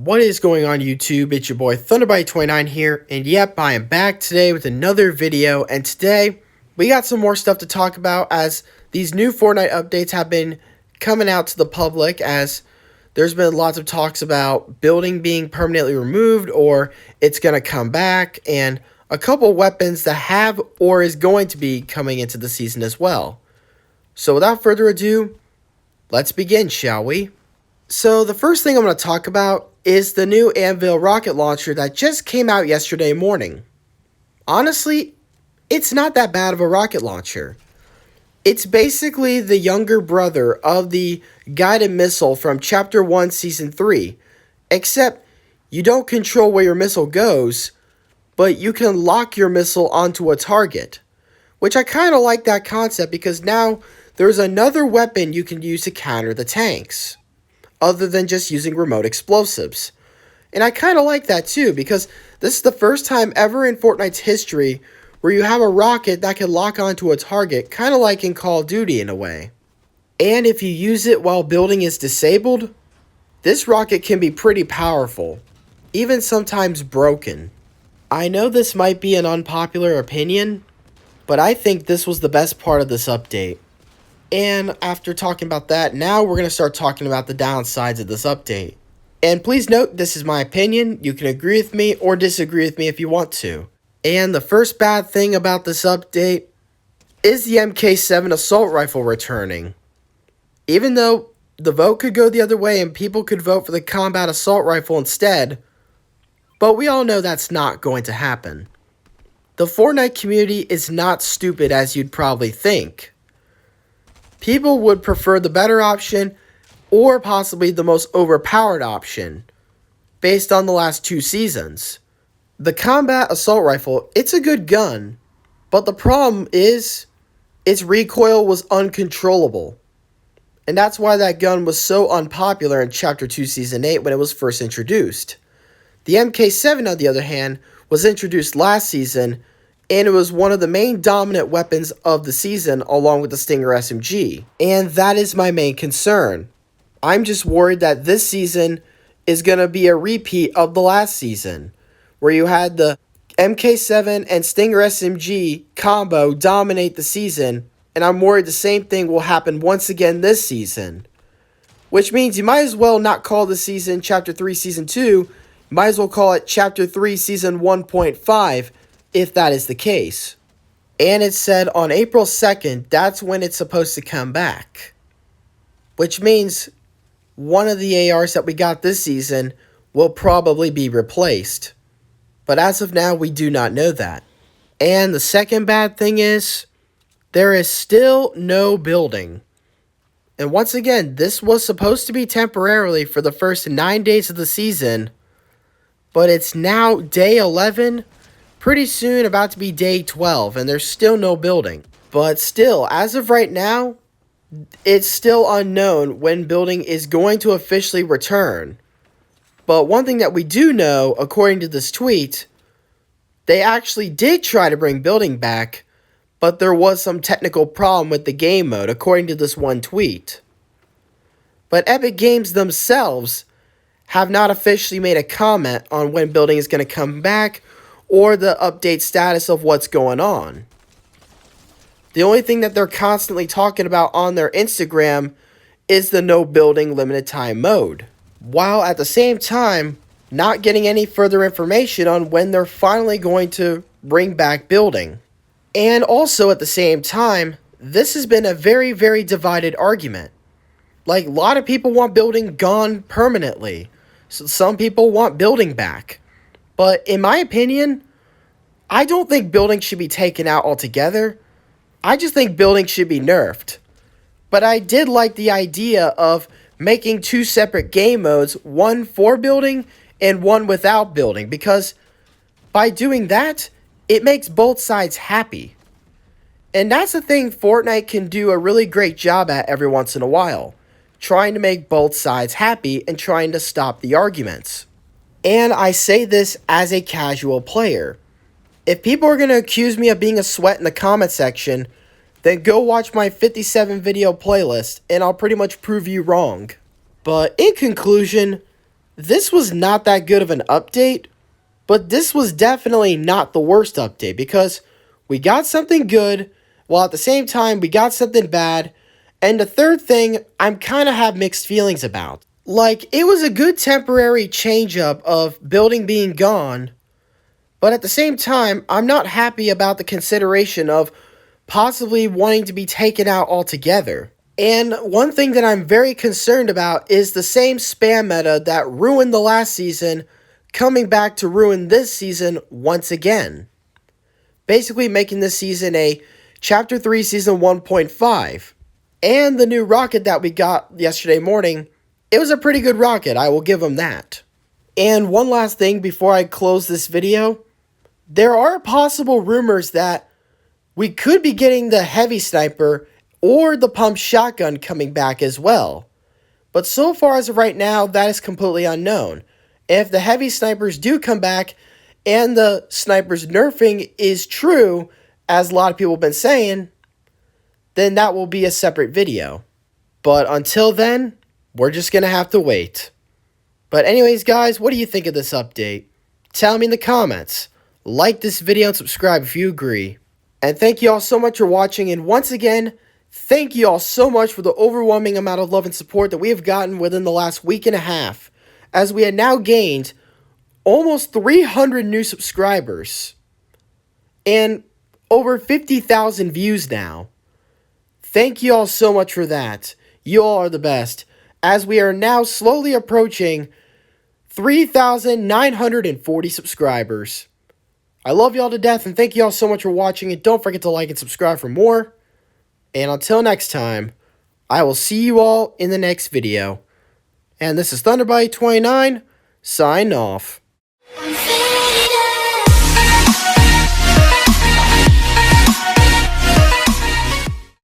What is going on YouTube? It's your boy Thunderbite29 here, and yep, I am back today with another video, and today we got some more stuff to talk about as these new Fortnite updates have been coming out to the public, as there's been lots of talks about building being permanently removed or it's going to come back, and a couple weapons that have or is going to be coming into the season as well. So without further ado, let's begin, shall we? So the first thing I'm going to talk about is the new Anvil rocket launcher that just came out yesterday morning. Honestly, it's not that bad of a rocket launcher. It's basically the younger brother of the guided missile from Chapter 1 Season 3, except you don't control where your missile goes, but you can lock your missile onto a target, which I kind of like that concept because now there's another weapon you can use to counter the tanks, other than just using remote explosives. And I kind of like that too, because this is the first time ever in Fortnite's history where you have a rocket that can lock onto a target, kind of like in Call of Duty in a way. And if you use it while building is disabled, this rocket can be pretty powerful, even sometimes broken. I know this might be an unpopular opinion, but I think this was the best part of this update. And after talking about that, now we're going to start talking about the downsides of this update. And please note, this is my opinion. You can agree with me or disagree with me if you want to. And the first bad thing about this update is the MK7 assault rifle returning. Even though the vote could go the other way and people could vote for the combat assault rifle instead, but we all know that's not going to happen. The Fortnite community is not stupid as you'd probably think. People would prefer the better option or possibly the most overpowered option based on the last 2 seasons. The combat assault rifle, it's a good gun, but the problem is its recoil was uncontrollable. And that's why that gun was so unpopular in Chapter 2 Season 8 when it was first introduced. The MK7, on the other hand, was introduced last season, and it was one of the main dominant weapons of the season along with the Stinger SMG. And that is my main concern. I'm just worried that this season is going to be a repeat of the last season, where you had the MK7 and Stinger SMG combo dominate the season, and I'm worried the same thing will happen once again this season. Which means you might as well not call the season Chapter 3 Season 2, you might as well call it Chapter 3 Season 1.5, if that is the case. And it said on April 2nd, that's when it's supposed to come back. Which means one of the ARs that we got this season will probably be replaced. But as of now, we do not know that. And the second bad thing is, there is still no building. And once again, this was supposed to be temporarily for the first 9 days of the season, but it's now day 11, pretty soon about to be day 12, and there's still no building. But still, as of right now, it's still unknown when building is going to officially return. But one thing that we do know, according to this tweet, they actually did try to bring building back, but there was some technical problem with the game mode, according to this one tweet. But Epic Games themselves have not officially made a comment on when building is going to come back or the update status of what's going on. The only thing that they're constantly talking about on their Instagram is the no building limited time mode, while at the same time not getting any further information on when they're finally going to bring back building. And also at the same time, this has been a very, very divided argument. Like, a lot of people want building gone permanently. So some people want building back. But in my opinion, I don't think building should be taken out altogether. I just think building should be nerfed. But I did like the idea of making 2 separate game modes, one for building and one without building, because by doing that, it makes both sides happy. And that's the thing Fortnite can do a really great job at every once in a while, trying to make both sides happy and trying to stop the arguments. And I say this as a casual player. If people are going to accuse me of being a sweat in the comment section, then go watch my 57 video playlist and I'll pretty much prove you wrong. But in conclusion, this was not that good of an update, but this was definitely not the worst update because we got something good, while at the same time we got something bad. And the third thing I'm kind of have mixed feelings about. Like, it was a good temporary change up of building being gone, but at the same time, I'm not happy about the consideration of possibly wanting to be taken out altogether. And one thing that I'm very concerned about is the same spam meta that ruined the last season coming back to ruin this season once again. Basically making this season a Chapter 3 Season 1.5. And the new rocket that we got yesterday morning, it was a pretty good rocket, I will give them that. And one last thing before I close this video, there are possible rumors that we could be getting the heavy sniper or the pump shotgun coming back as well. But so far as of right now, that is completely unknown. If the heavy snipers do come back and the snipers nerfing is true, as a lot of people have been saying, then that will be a separate video. But until then, we're just going to have to wait. But anyways, guys, what do you think of this update? Tell me in the comments. Like this video and subscribe if you agree. And thank you all so much for watching. And once again, thank you all so much for the overwhelming amount of love and support that we have gotten within the last week and a half, as we had now gained almost 300 new subscribers and over 50,000 views now. Thank you all so much for that. You all are the best, as we are now slowly approaching 3,940 subscribers. I love y'all to death, and thank you all so much for watching, and don't forget to like and subscribe for more. And until next time, I will see you all in the next video. And this is Thunderbite29, sign off.